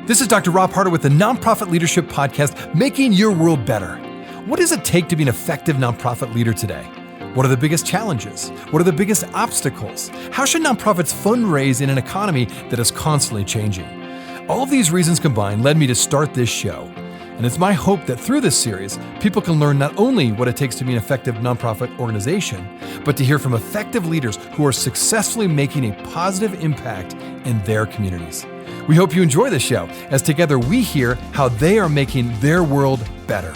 This is Dr. Rob Harter with the Nonprofit Leadership Podcast, Making Your World Better. What does it take to be an effective nonprofit leader today? What are the biggest challenges? What are the biggest obstacles? How should nonprofits fundraise in an economy that is constantly changing? All of these reasons combined led me to start this show. And it's my hope that through this series, people can learn not only what it takes to be an effective nonprofit organization, but to hear from effective leaders who are successfully making a positive impact in their communities. We hope you enjoy the show as together we hear how they are making their world better.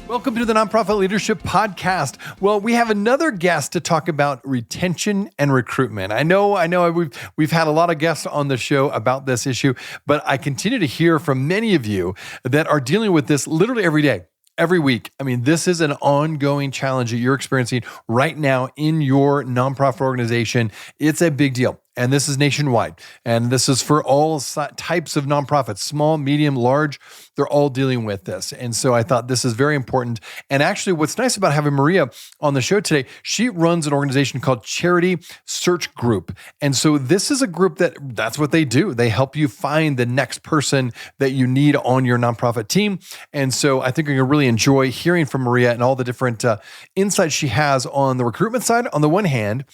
Welcome to the Nonprofit Leadership Podcast. Well, we have another guest to talk about retention and recruitment. I know we've had a lot of guests on the show about this issue, but I continue to hear from many of you that are dealing with this literally every day. Every week. I mean, this is an ongoing challenge that you're experiencing right now in your nonprofit organization. It's a big deal. And this is nationwide. And this is for all types of nonprofits, small, medium, large. They're all dealing with this. And so I thought this is very important. And actually, what's nice about having Mariya on the show today, she runs an organization called Charity Search Group. And so this is a group that's what they do. They help you find the next person that you need on your nonprofit team. And so I think you're going to really enjoy hearing from Mariya and all the different insights she has on the recruitment side, on the one hand,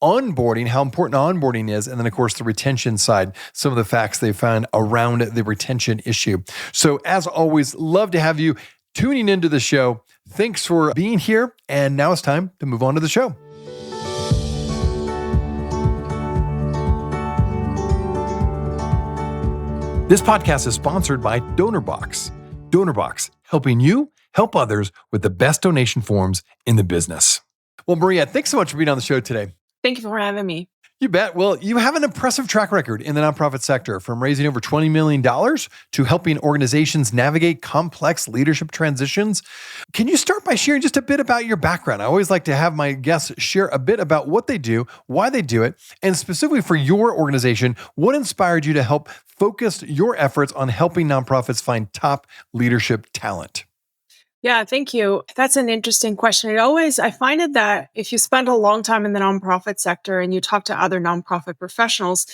onboarding, how important onboarding is, and then, of course, the retention side, some of the facts they found around the retention issue. So, as always, love to have you tuning into the show. Thanks for being here, and now it's time to move on to the show. This podcast is sponsored by DonorBox. DonorBox, helping you help others with the best donation forms in the business. Well, Mariya, thanks so much for being on the show today. Thank you for having me. You bet. Well, you have an impressive track record in the nonprofit sector, from raising over $20 million to helping organizations navigate complex leadership transitions. Can you start by sharing just a bit about your background? I always like to have my guests share a bit about what they do, why they do it, and specifically for your organization, what inspired you to help focus your efforts on helping nonprofits find top leadership talent? Yeah, thank you. That's an interesting question. I find it that if you spend a long time in the nonprofit sector and you talk to other nonprofit professionals,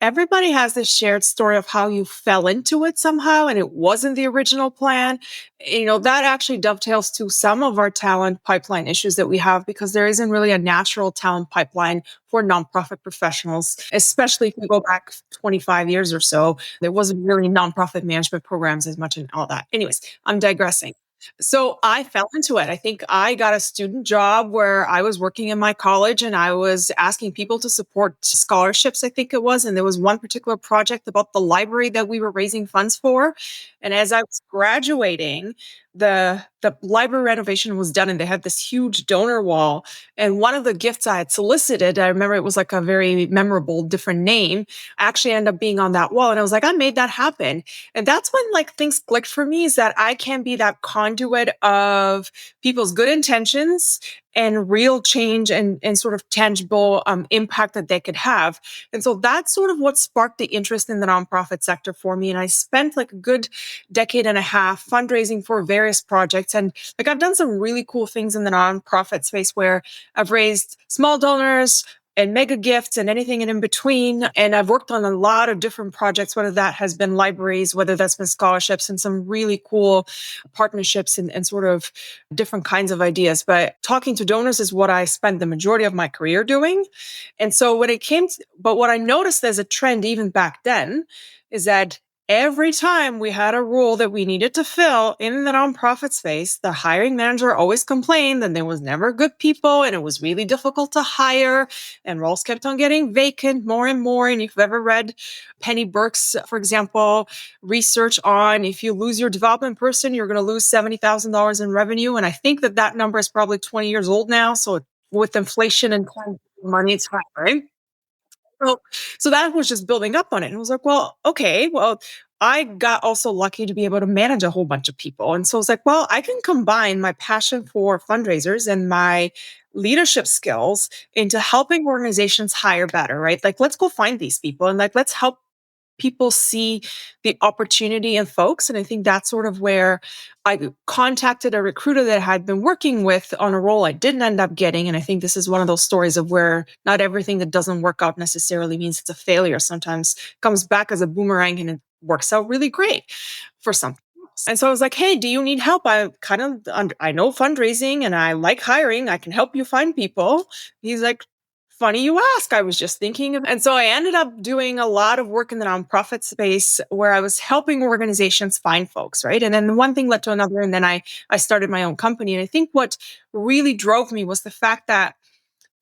everybody has this shared story of how you fell into it somehow and it wasn't the original plan. That actually dovetails to some of our talent pipeline issues that we have, because there isn't really a natural talent pipeline for nonprofit professionals, especially if you go back 25 years or so. There wasn't really nonprofit management programs as much and all that. Anyways, I'm digressing. So I fell into it. I think I got a student job where I was working in my college and I was asking people to support scholarships, I think it was. And there was one particular project about the library that we were raising funds for. And as I was graduating, the library renovation was done and they had this huge donor wall. And one of the gifts I had solicited, I remember it was like a very memorable, different name, actually ended up being on that wall. And I was like, I made that happen. And that's when things clicked for me, is that I can be that conduit of people's good intentions and real change and sort of tangible impact that they could have. And so that's sort of what sparked the interest in the nonprofit sector for me. And I spent a good decade and a half fundraising for various projects. And I've done some really cool things in the nonprofit space where I've raised small donors and mega gifts and anything in between. And I've worked on a lot of different projects, whether that has been libraries, whether that's been scholarships, and some really cool partnerships and sort of different kinds of ideas. But talking to donors is what I spent the majority of my career doing. And so what I noticed as a trend even back then is that every time we had a role that we needed to fill in the nonprofit space, the hiring manager always complained that there was never good people and it was really difficult to hire, and roles kept on getting vacant more and more. And if you've ever read Penny Burke's, for example, research on if you lose your development person, you're going to lose $70,000 in revenue. And I think that number is probably 20 years old now. So with inflation and money, it's high, right? So that was just building up on it. And I was like, well, okay, I got also lucky to be able to manage a whole bunch of people. And so I was like, well, I can combine my passion for fundraisers and my leadership skills into helping organizations hire better, right? Let's go find these people and let's help people see the opportunity in folks. And I think that's sort of where I contacted a recruiter that I had been working with on a role I didn't end up getting. And I think this is one of those stories of where not everything that doesn't work out necessarily means it's a failure. Sometimes it comes back as a boomerang and it works out really great for some. And so I was like, "Hey, do you need help? I know fundraising and I like hiring. I can help you find people." He's like, "Funny you ask. I was just thinking of." And so I ended up doing a lot of work in the nonprofit space where I was helping organizations find folks, right? And then one thing led to another, and then I started my own company. And I think what really drove me was the fact that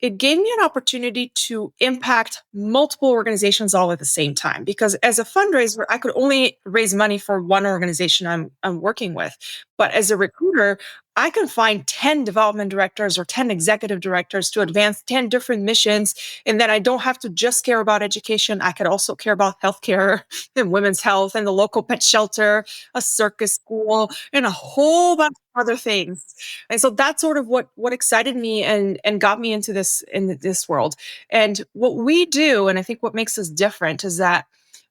it gave me an opportunity to impact multiple organizations all at the same time. Because as a fundraiser, I could only raise money for one organization I'm working with. But as a recruiter, I can find 10 development directors or 10 executive directors to advance 10 different missions. And then I don't have to just care about education. I could also care about healthcare and women's health and the local pet shelter, a circus school, and a whole bunch of other things. And so that's sort of what excited me and got me into this world. And what we do, and I think what makes us different, is that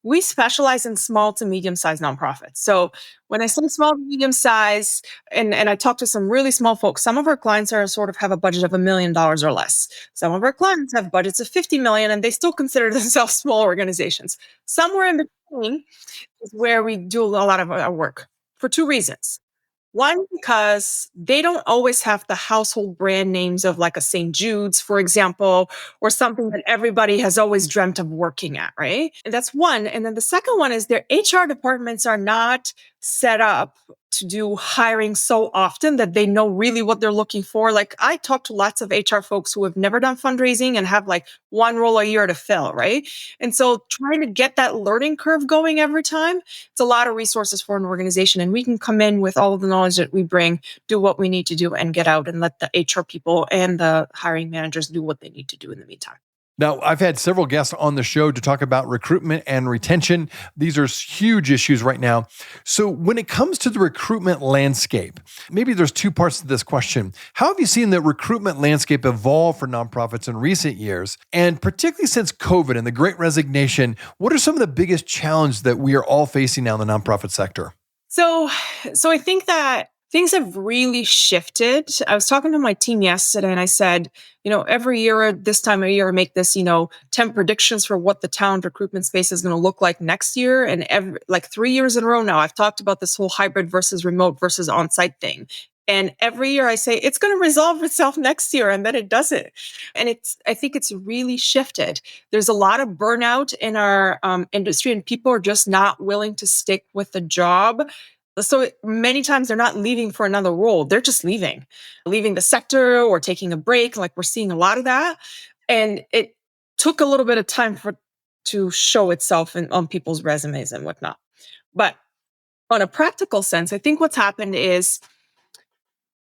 we specialize in small to medium sized nonprofits. So when I say small to medium size, and I talk to some really small folks, some of our clients are sort of have a budget of $1 million or less. Some of our clients have budgets of 50 million and they still consider themselves small organizations. Somewhere in between is where we do a lot of our work for two reasons. One, because they don't always have the household brand names of like a St. Jude's, for example, or something that everybody has always dreamt of working at, right? And that's one. And then the second one is their HR departments are not set up to do hiring so often that they know really what they're looking for. Like I talk to lots of HR folks who have never done fundraising and have like one role a year to fill, right? And so trying to get that learning curve going every time, it's a lot of resources for an organization. And we can come in with all of the knowledge that we bring, do what we need to do, and get out and let the HR people and the hiring managers do what they need to do in the meantime. Now, I've had several guests on the show to talk about recruitment and retention. These are huge issues right now. So when it comes to the recruitment landscape, maybe there's two parts to this question. How have you seen the recruitment landscape evolve for nonprofits in recent years? And particularly since COVID and the Great Resignation, what are some of the biggest challenges that we are all facing now in the nonprofit sector? So I think that things have really shifted. I was talking to my team yesterday and I said, every year at this time of year, I make this, 10 predictions for what the talent recruitment space is going to look like next year. And like 3 years in a row now, I've talked about this whole hybrid versus remote versus on-site thing. And every year I say it's going to resolve itself next year, and then it doesn't. And I think it's really shifted. There's a lot of burnout in our industry, and people are just not willing to stick with the job. So many times they're not leaving for another role. They're just leaving the sector or taking a break. Like we're seeing a lot of that. And it took a little bit of time to show itself on people's resumes and whatnot. But on a practical sense, I think what's happened is,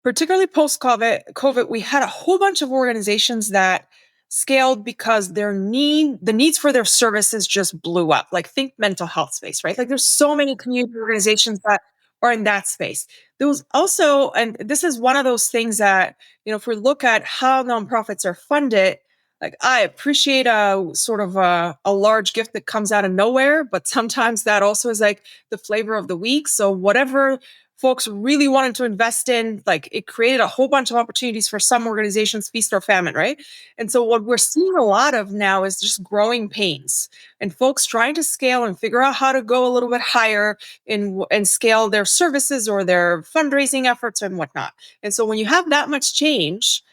particularly post-COVID, we had a whole bunch of organizations that scaled because the needs for their services just blew up. Like think mental health space, right? Like there's so many community organizations that are in that space. There was also, and this is one of those things that, if we look at how nonprofits are funded, like I appreciate a sort of a large gift that comes out of nowhere, but sometimes that also is like the flavor of the week. So whatever folks really wanted to invest in, like it created a whole bunch of opportunities for some organizations, feast or famine, right? And so what we're seeing a lot of now is just growing pains and folks trying to scale and figure out how to go a little bit higher and scale their services or their fundraising efforts and whatnot. And so when you have that much change,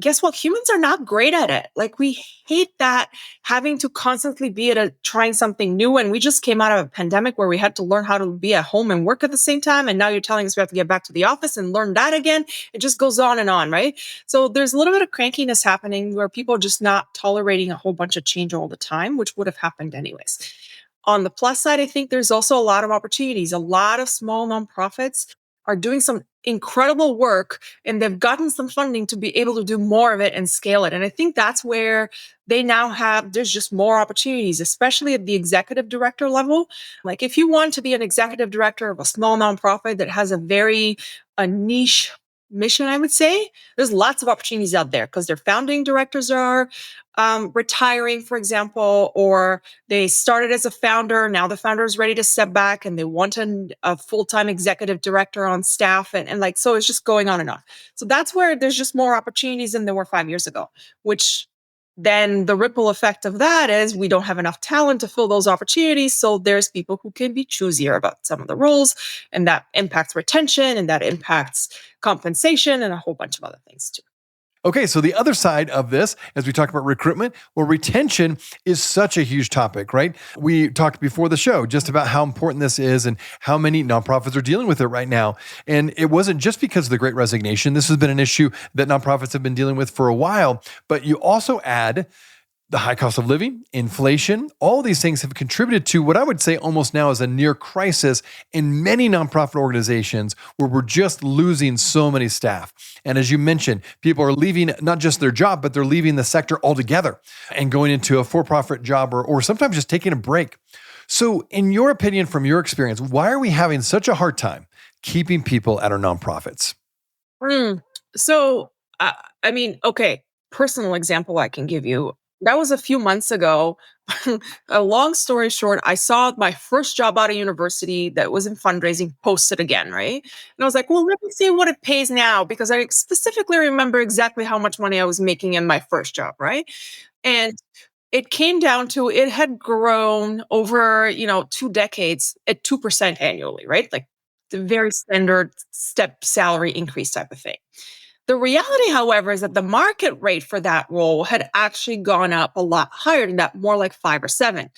guess what? Humans are not great at it. Like we hate that having to constantly be trying something new. And we just came out of a pandemic where we had to learn how to be at home and work at the same time. And now you're telling us we have to get back to the office and learn that again. It just goes on and on, right? So there's a little bit of crankiness happening where people are just not tolerating a whole bunch of change all the time, which would have happened anyways. On the plus side, I think there's also a lot of opportunities. A lot of small nonprofits are doing some incredible work and they've gotten some funding to be able to do more of it and scale it. And I think that's where there's just more opportunities, especially at the executive director level. Like if you want to be an executive director of a small nonprofit that has a niche mission, I would say. There's lots of opportunities out there because their founding directors are retiring, for example, or they started as a founder. Now the founder is ready to step back and they want a full-time executive director on staff. And like, so it's just going on and on. So that's where there's just more opportunities than there were 5 years ago, which then the ripple effect of that is we don't have enough talent to fill those opportunities. So there's people who can be choosier about some of the roles, and that impacts retention and that impacts compensation and a whole bunch of other things too. Okay, so the other side of this, as we talk about recruitment, well, retention is such a huge topic, right? We talked before the show just about how important this is and how many nonprofits are dealing with it right now. And it wasn't just because of the Great Resignation. This has been an issue that nonprofits have been dealing with for a while, but you also add the high cost of living, inflation, all these things have contributed to what I would say almost now is a near crisis in many nonprofit organizations where we're just losing so many staff. And as you mentioned, people are leaving not just their job, but they're leaving the sector altogether and going into a for-profit job or sometimes just taking a break. So in your opinion, from your experience, why are we having such a hard time keeping people at our nonprofits? So, I mean, okay, personal example I can give you. That was a few months ago. A long story short, I saw my first job out of university that was in fundraising posted again, right? And I was like, well, let me see what it pays now because I specifically remember exactly how much money I was making in my first job, right? And it came down to it had grown over, 2 decades at 2% annually, right? Like the very standard step salary increase type of thing. The reality, however, is that the market rate for that role had actually gone up a lot higher than that, more like 5 or 7.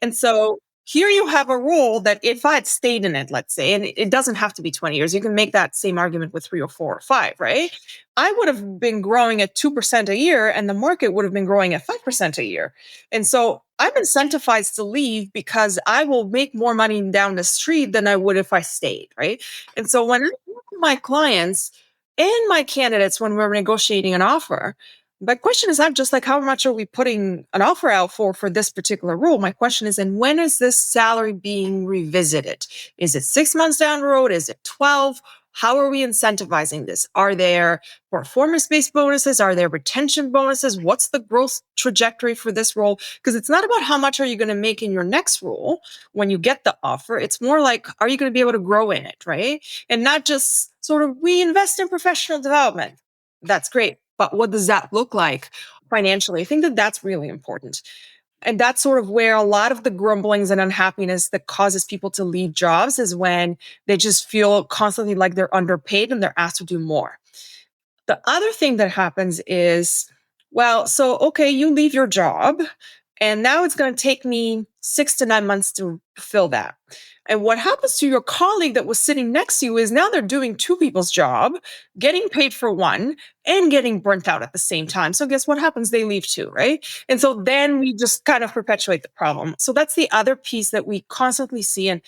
And so here you have a role that if I had stayed in it, let's say, and it doesn't have to be 20 years, you can make that same argument with 3 or 4 or 5, right? I would have been growing at 2% a year and the market would have been growing at 5% a year. And so I'm incentivized to leave because I will make more money down the street than I would if I stayed, right? And so when I talk to my clients and my candidates when we're negotiating an offer, my question is not just like how much are we putting an offer out for this particular role. My question is, and when is this salary being revisited? Is it 6 months down the road? Is it 12? How are we incentivizing this? Are there performance-based bonuses? Are there retention bonuses? What's the growth trajectory for this role? Because it's not about how much are you going to make in your next role when you get the offer. It's more like, are you going to be able to grow in it, right? And not just sort of, we invest in professional development. That's great. But what does that look like financially? I think that that's really important. And that's sort of where a lot of the grumblings and unhappiness that causes people to leave jobs is when they just feel constantly like they're underpaid and they're asked to do more. The other thing that happens is, well, so, okay, you leave your job and now it's going to take me 6 to 9 months to fill that. And what happens to your colleague that was sitting next to you is now they're doing two people's job, getting paid for one and getting burnt out at the same time. So guess what happens? They leave too, right? And so then we just kind of perpetuate the problem. So that's the other piece that we constantly see. And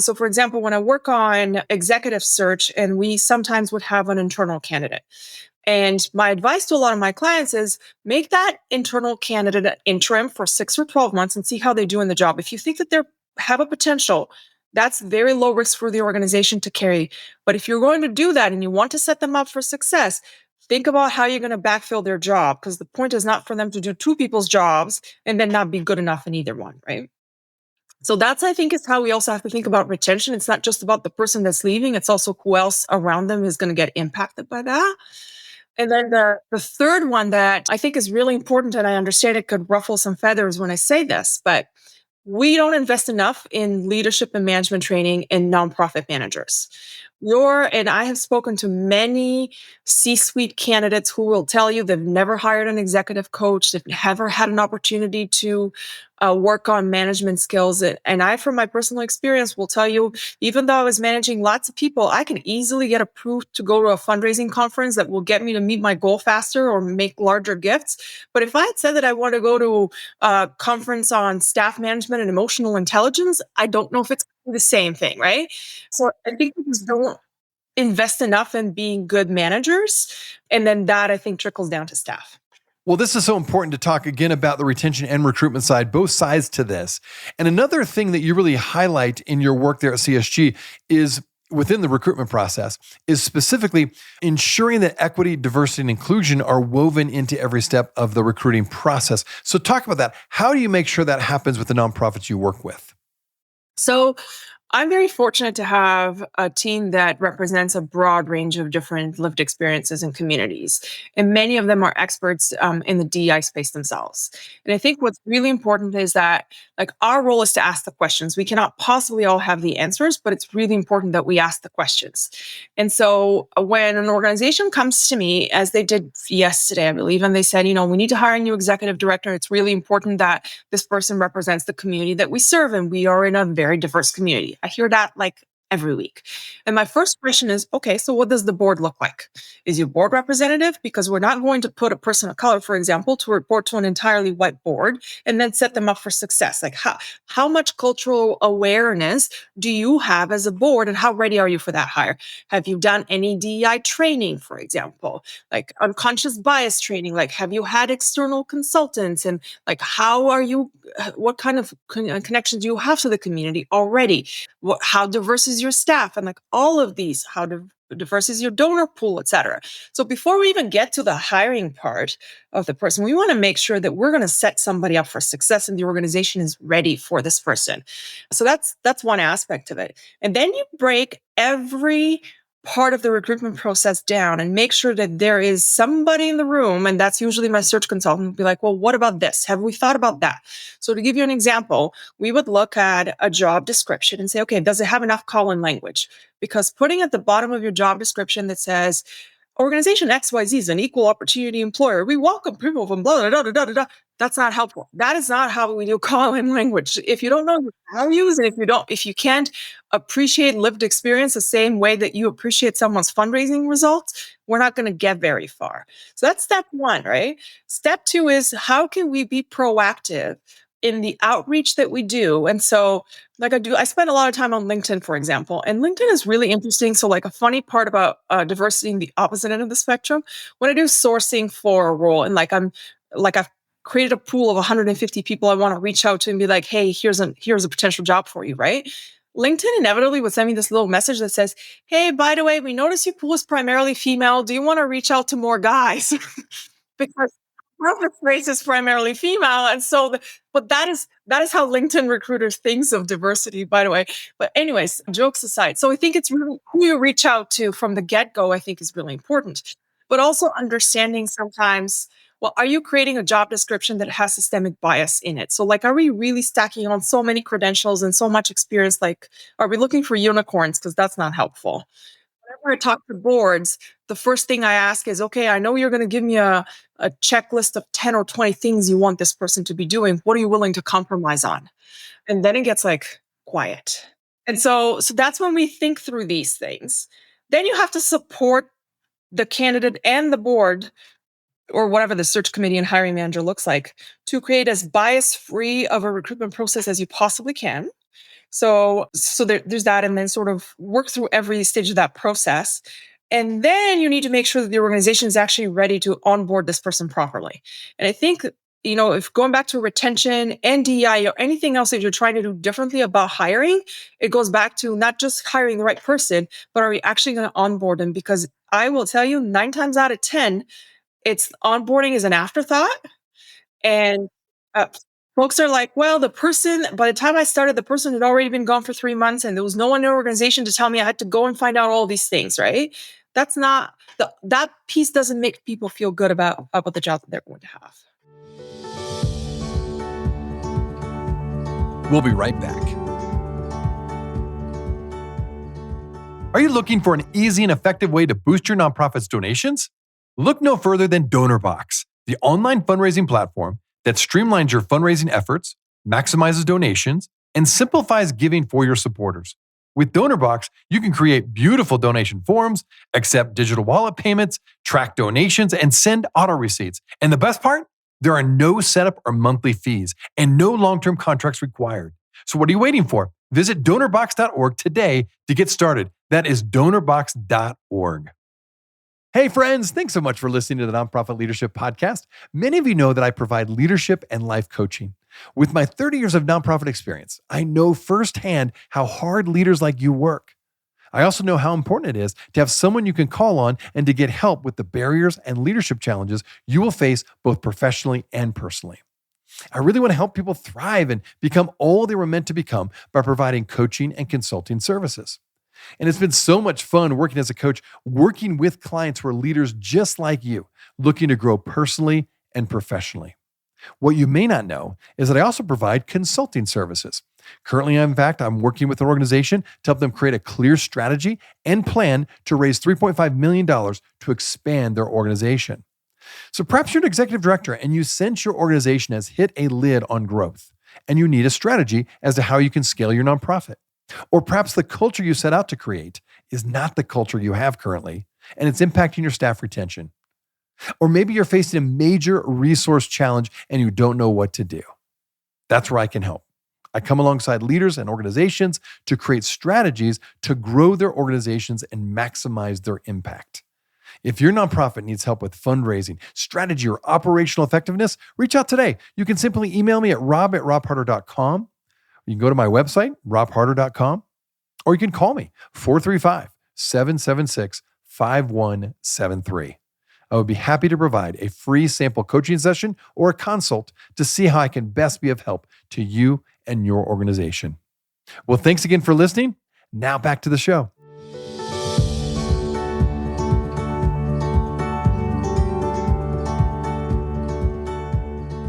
so for example, when I work on executive search and we sometimes would have an internal candidate. And my advice to a lot of my clients is make that internal candidate an interim for 6 or 12 months and see how they do in the job. If you think that they have a potential, that's very low risk for the organization to carry. But if you're going to do that and you want to set them up for success, think about how you're going to backfill their job, because the point is not for them to do two people's jobs and then not be good enough in either one, right? So that's, I think, is how we also have to think about retention. It's not just about the person that's leaving. It's also who else around them is going to get impacted by that. And then the third one that I think is really important, and I understand it could ruffle some feathers when I say this, but we don't invest enough in leadership and management training in nonprofit managers. And I have spoken to many C-suite candidates who will tell you they've never hired an executive coach, they've never had an opportunity to work on management skills. And I, from my personal experience, will tell you, even though I was managing lots of people, I can easily get approved to go to a fundraising conference that will get me to meet my goal faster or make larger gifts. But if I had said that I want to go to a conference on staff management and emotional intelligence, I don't know if it's the same thing, right? So I think we just don't invest enough in being good managers. And then that, I think, trickles down to staff. Well, this is so important to talk again about the retention and recruitment side, both sides to this. And another thing that you really highlight in your work there at CSG is within the recruitment process is specifically ensuring that equity, diversity, and inclusion are woven into every step of the recruiting process. So talk about that. How do you make sure that happens with the nonprofits you work with? So I'm very fortunate to have a team that represents a broad range of different lived experiences and communities. And many of them are experts in the DEI space themselves. And I think what's really important is that, like, our role is to ask the questions. We cannot possibly all have the answers, but it's really important that we ask the questions. And so when an organization comes to me, as they did yesterday, I believe, and they said, we need to hire a new executive director, it's really important that this person represents the community that we serve, and we are in a very diverse community. I hear that like every week. And my first question is, okay, so what does the board look like? Is your board representative? Because we're not going to put a person of color, for example, to report to an entirely white board and then set them up for success. Like how much cultural awareness do you have as a board, and how ready are you for that hire? Have you done any DEI training, for example, like unconscious bias training? Like, have you had external consultants? And like, what kind of connections do you have to the community already? How diverse is your staff? And like all of these, how diverse is your donor pool, et cetera. So before we even get to the hiring part of the person, we want to make sure that we're going to set somebody up for success and the organization is ready for this person. So that's one aspect of it. And then you break every part of the recruitment process down and make sure that there is somebody in the room, and that's usually my search consultant, be like, well, what about this? Have we thought about that? So to give you an example, we would look at a job description and say, okay, does it have enough call-in language? Because putting at the bottom of your job description that says, organization XYZ is an equal opportunity employer, we welcome people from blah, blah, blah, blah, blah, blah. That's not helpful. That is not how we do call-in language. If you don't know your values, and if you can't appreciate lived experience the same way that you appreciate someone's fundraising results, we're not going to get very far. So that's step one, right? Step two is, how can we be proactive in the outreach that we do? And so I spend a lot of time on LinkedIn, for example, and LinkedIn is really interesting. So like a funny part about diversity in the opposite end of the spectrum, when I do sourcing for a role, and I've created a pool of 150 people I want to reach out to and be like, hey, here's a potential job for you, right? LinkedIn inevitably would send me this little message that says, hey, by the way, we notice your pool is primarily female. Do you want to reach out to more guys? Because profit race is primarily female. And so, but that is how LinkedIn recruiters thinks of diversity, by the way. But anyways, jokes aside. So I think it's really who you reach out to from the get-go, I think is really important. But also understanding sometimes, well, are you creating a job description that has systemic bias in it? So like, are we really stacking on so many credentials and so much experience? Like, are we looking for unicorns? Because that's not helpful. Whenever I talk to boards, the first thing I ask is, okay, I know you're going to give me a checklist of 10 or 20 things you want this person to be doing. What are you willing to compromise on? And then it gets like quiet. And so that's when we think through these things. Then you have to support the candidate and the board, or whatever the search committee and hiring manager looks like, to create as bias-free of a recruitment process as you possibly can. So there's that, and then sort of work through every stage of that process. And then you need to make sure that the organization is actually ready to onboard this person properly. And I think, if going back to retention and DEI or anything else that you're trying to do differently about hiring, it goes back to not just hiring the right person, but are we actually going to onboard them? Because I will tell you, 9 times out of 10, it's onboarding is an afterthought. And folks are like, well, by the time I started, the person had already been gone for 3 months, and there was no one in the organization to tell me I had to go and find out all these things, right? That's not, that piece doesn't make people feel good about the job that they're going to have. We'll be right back. Are you looking for an easy and effective way to boost your nonprofit's donations? Look no further than DonorBox, the online fundraising platform that streamlines your fundraising efforts, maximizes donations, and simplifies giving for your supporters. With DonorBox, you can create beautiful donation forms, accept digital wallet payments, track donations, and send auto receipts. And the best part? There are no setup or monthly fees and no long-term contracts required. So what are you waiting for? Visit donorbox.org today to get started. That is donorbox.org. Hey friends, thanks so much for listening to the Nonprofit Leadership Podcast. Many of you know that I provide leadership and life coaching. With my 30 years of nonprofit experience, I know firsthand how hard leaders like you work. I also know how important it is to have someone you can call on and to get help with the barriers and leadership challenges you will face both professionally and personally. I really want to help people thrive and become all they were meant to become by providing coaching and consulting services. And it's been so much fun working as a coach, working with clients who are leaders just like you, looking to grow personally and professionally. What you may not know is that I also provide consulting services. Currently, in fact, I'm working with an organization to help them create a clear strategy and plan to raise $3.5 million to expand their organization. So perhaps you're an executive director and you sense your organization has hit a lid on growth and you need a strategy as to how you can scale your nonprofit. Or perhaps the culture you set out to create is not the culture you have currently and it's impacting your staff retention. Or maybe you're facing a major resource challenge and you don't know what to do. That's where I can help. I come alongside leaders and organizations to create strategies to grow their organizations and maximize their impact. If your nonprofit needs help with fundraising, strategy, or operational effectiveness, reach out today. You can simply email me at rob@robharter.com. You can go to my website, robharter.com, or you can call me, 435-776-5173. I would be happy to provide a free sample coaching session or a consult to see how I can best be of help to you and your organization. Well, thanks again for listening. Now back to the show.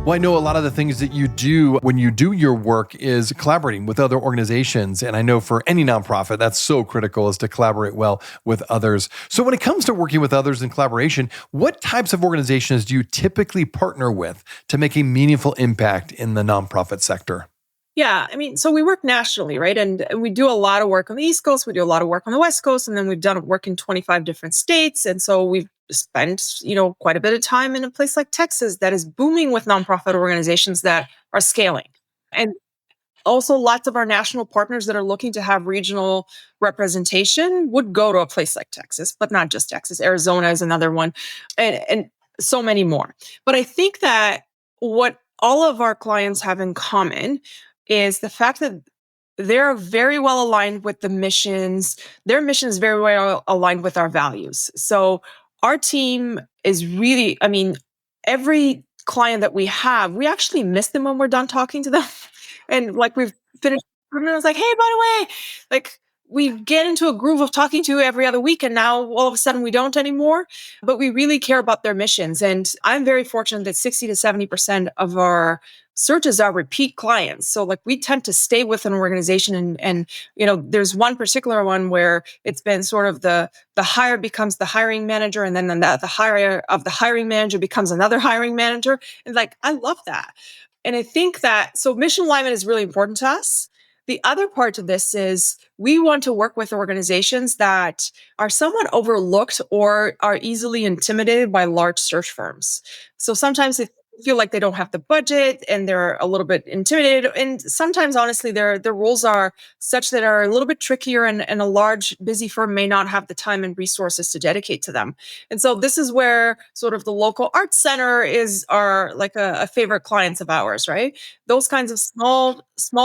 Well, I know a lot of the things that you do when you do your work is collaborating with other organizations. And I know for any nonprofit, that's so critical, is to collaborate well with others. So when it comes to working with others in collaboration, what types of organizations do you typically partner with to make a meaningful impact in the nonprofit sector? Yeah, so we work nationally, right? And we do a lot of work on the East Coast, we do a lot of work on the West Coast, and then we've done work in 25 different states. And so we've spent, quite a bit of time in a place like Texas that is booming with nonprofit organizations that are scaling. And also lots of our national partners that are looking to have regional representation would go to a place like Texas, but not just Texas. Arizona is another one, and so many more. But I think that what all of our clients have in common is the fact that they're very well aligned with the missions. Their mission is very well aligned with our values. So our team is really, every client that we have, we actually miss them when we're done talking to them. And like we've finished, and I was like, hey, by the way, like we get into a groove of talking to you every other week. And now all of a sudden we don't anymore, but we really care about their missions. And I'm very fortunate that 60 to 70% of our searches are repeat clients. So like we tend to stay with an organization and there's one particular one where it's been sort of the hire becomes the hiring manager, and then the hire of the hiring manager becomes another hiring manager. And like, I love that. And I think that, so mission alignment is really important to us. The other part of this is we want to work with organizations that are somewhat overlooked or are easily intimidated by large search firms. So sometimes they feel like they don't have the budget and they're a little bit intimidated. And sometimes, honestly, their roles are such that are a little bit trickier, and a large, busy firm may not have the time and resources to dedicate to them. And so this is where sort of the local arts center are like a favorite clients of ours, right? Those kinds of small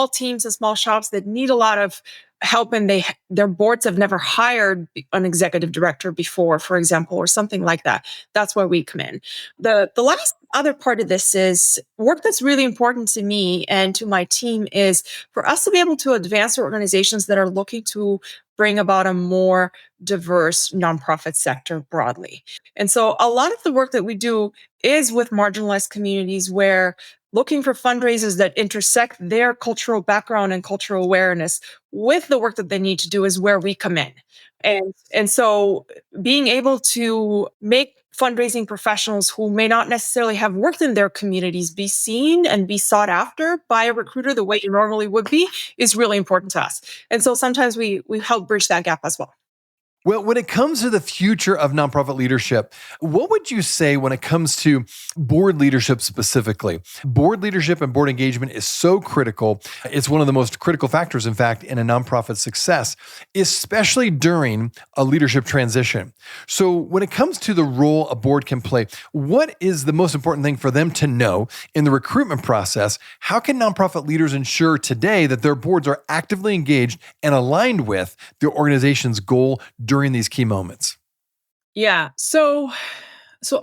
teams and small shops that need a lot of help, and their boards have never hired an executive director before, for example, or something like that. That's where we come in. The last other part of this is work that's really important to me and to my team is for us to be able to advance organizations that are looking to bring about a more diverse nonprofit sector broadly. And so a lot of the work that we do is with marginalized communities, where looking for fundraisers that intersect their cultural background and cultural awareness with the work that they need to do is where we come in. And so being able to make fundraising professionals who may not necessarily have worked in their communities be seen and be sought after by a recruiter the way you normally would be is really important to us. And so sometimes we help bridge that gap as well. Well, when it comes to the future of nonprofit leadership, what would you say when it comes to board leadership specifically? Board leadership and board engagement is so critical. It's one of the most critical factors, in fact, in a nonprofit success, especially during a leadership transition. So, when it comes to the role a board can play, what is the most important thing for them to know in the recruitment process? How can nonprofit leaders ensure today that their boards are actively engaged and aligned with the organization's goal during these key moments? Yeah. So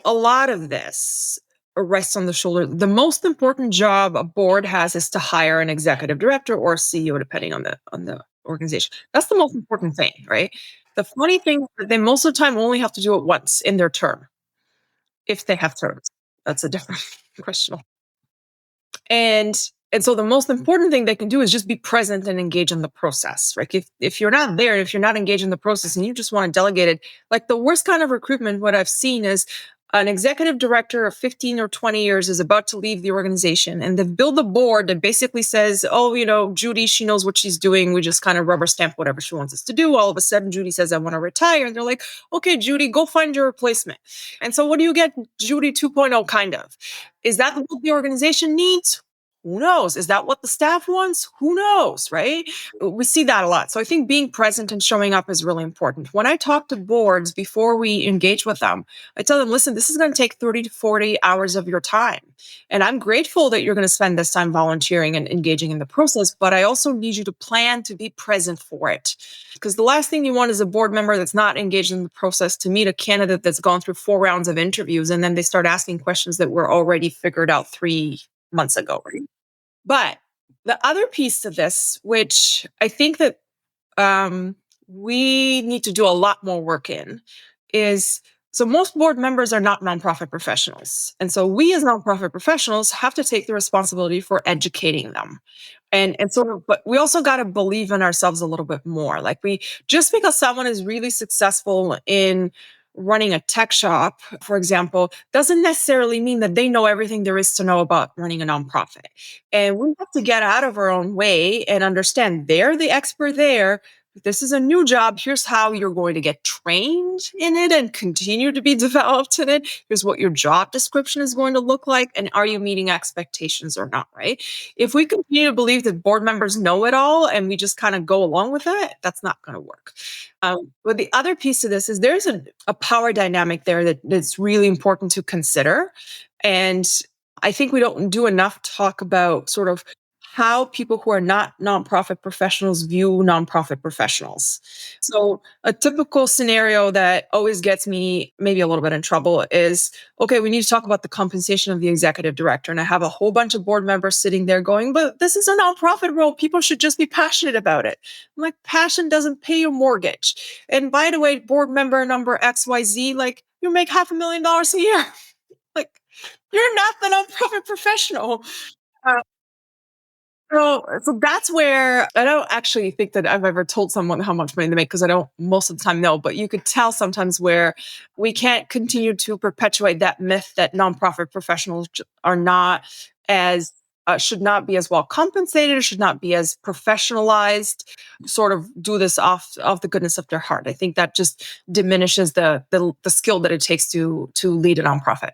a lot of this rests on the shoulder. The most important job a board has is to hire an executive director or CEO, depending on the organization. That's the most important thing, right? The funny thing is they most of the time only have to do it once in their term, if they have terms. That's a different question. And and so the most important thing they can do is just be present and engage in the process. Right. If you're not there, if you're not engaged in the process and you just want to delegate it, like the worst kind of recruitment, what I've seen is an executive director of 15 or 20 years is about to leave the organization and they've built a board that basically says, oh, Judy, she knows what she's doing. We just kind of rubber stamp whatever she wants us to do. All of a sudden, Judy says, I want to retire. And they're like, okay, Judy, go find your replacement. And so what do you get? Judy 2.0 kind of. Is that what the organization needs? Who knows? Is that what the staff wants? Who knows, right? We see that a lot. So I think being present and showing up is really important. When I talk to boards before we engage with them, I tell them, listen, this is going to take 30 to 40 hours of your time. And I'm grateful that you're going to spend this time volunteering and engaging in the process, but I also need you to plan to be present for it. Because the last thing you want is a board member that's not engaged in the process to meet a candidate that's gone through 4 rounds of interviews and then they start asking questions that were already figured out 3 months ago, right? But the other piece to this, which I think that we need to do a lot more work in, is so most board members are not nonprofit professionals. And so we as nonprofit professionals have to take the responsibility for educating them. And sort of, but we also got to believe in ourselves a little bit more. Like just because someone is really successful in running a tech shop, for example, doesn't necessarily mean that they know everything there is to know about running a nonprofit. And we have to get out of our own way and understand they're the expert there. This is a new job. Here's how you're going to get trained in it and continue to be developed in it. Here's what your job description is going to look like. And are you meeting expectations or not, right? If we continue to believe that board members know it all and we just kind of go along with it, that's not going to work. But the other piece of this is there's a power dynamic there that's really important to consider. And I think we don't do enough talk about sort of how people who are not nonprofit professionals view nonprofit professionals. So a typical scenario that always gets me maybe a little bit in trouble is, okay, we need to talk about the compensation of the executive director. And I have a whole bunch of board members sitting there going, but this is a nonprofit role. People should just be passionate about it. I'm like, passion doesn't pay your mortgage. And by the way, board member number XYZ, like you make $500,000 a year. Like you're not the nonprofit professional. Uh, so that's where I don't actually think that I've ever told someone how much money they make because I don't most of the time know, but you could tell sometimes where we can't continue to perpetuate that myth that nonprofit professionals are not as should not be as well compensated, should not be as professionalized, sort of do this off the goodness of their heart. I think that just diminishes the skill that it takes to lead a nonprofit.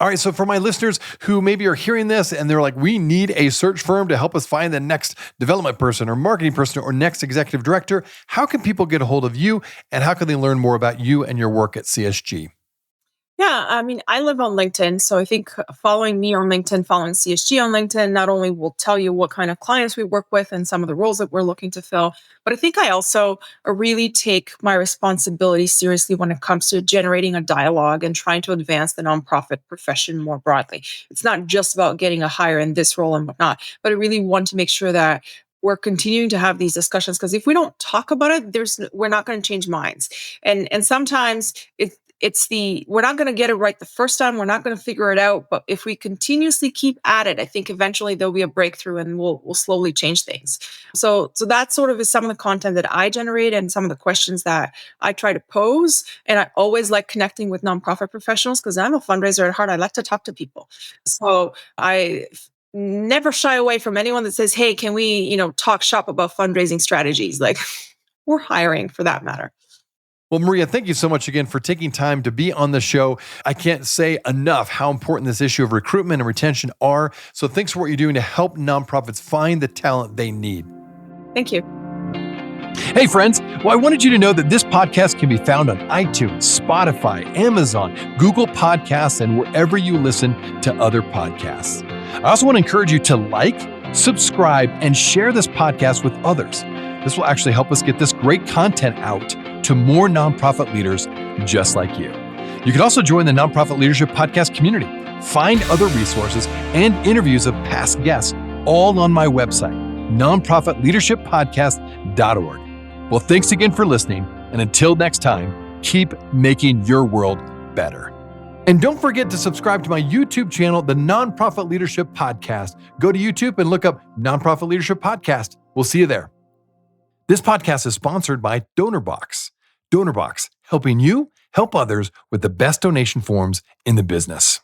All right. So for my listeners who maybe are hearing this and they're like, we need a search firm to help us find the next development person or marketing person or next executive director, how can people get a hold of you and how can they learn more about you and your work at CSG? Yeah, I mean, I live on LinkedIn. So I think following me on LinkedIn, following CSG on LinkedIn, not only will tell you what kind of clients we work with and some of the roles that we're looking to fill, but I think I also really take my responsibility seriously when it comes to generating a dialogue and trying to advance the nonprofit profession more broadly. It's not just about getting a hire in this role and whatnot, but I really want to make sure that we're continuing to have these discussions because if we don't talk about it, we're not going to change minds. And sometimes we're not going to get it right the first time. We're not going to figure it out. But if we continuously keep at it, I think eventually there'll be a breakthrough and we'll slowly change things. So that sort of is some of the content that I generate and some of the questions that I try to pose. And I always like connecting with nonprofit professionals because I'm a fundraiser at heart. I like to talk to people. So I never shy away from anyone that says, hey, can we, talk shop about fundraising strategies? Like we're hiring for that matter. Well, Mariya, thank you so much again for taking time to be on the show. I can't say enough how important this issue of recruitment and retention are. So thanks for what you're doing to help nonprofits find the talent they need. Thank you. Hey, friends. Well, I wanted you to know that this podcast can be found on iTunes, Spotify, Amazon, Google Podcasts, and wherever you listen to other podcasts. I also want to encourage you to like, subscribe, and share this podcast with others. This will actually help us get this great content out to more nonprofit leaders just like you. You can also join the Nonprofit Leadership Podcast community. Find other resources and interviews of past guests all on my website, nonprofitleadershippodcast.org. Well, thanks again for listening. And until next time, keep making your world better. And don't forget to subscribe to my YouTube channel, the Nonprofit Leadership Podcast. Go to YouTube and look up Nonprofit Leadership Podcast. We'll see you there. This podcast is sponsored by DonorBox. DonorBox, helping you help others with the best donation forms in the business.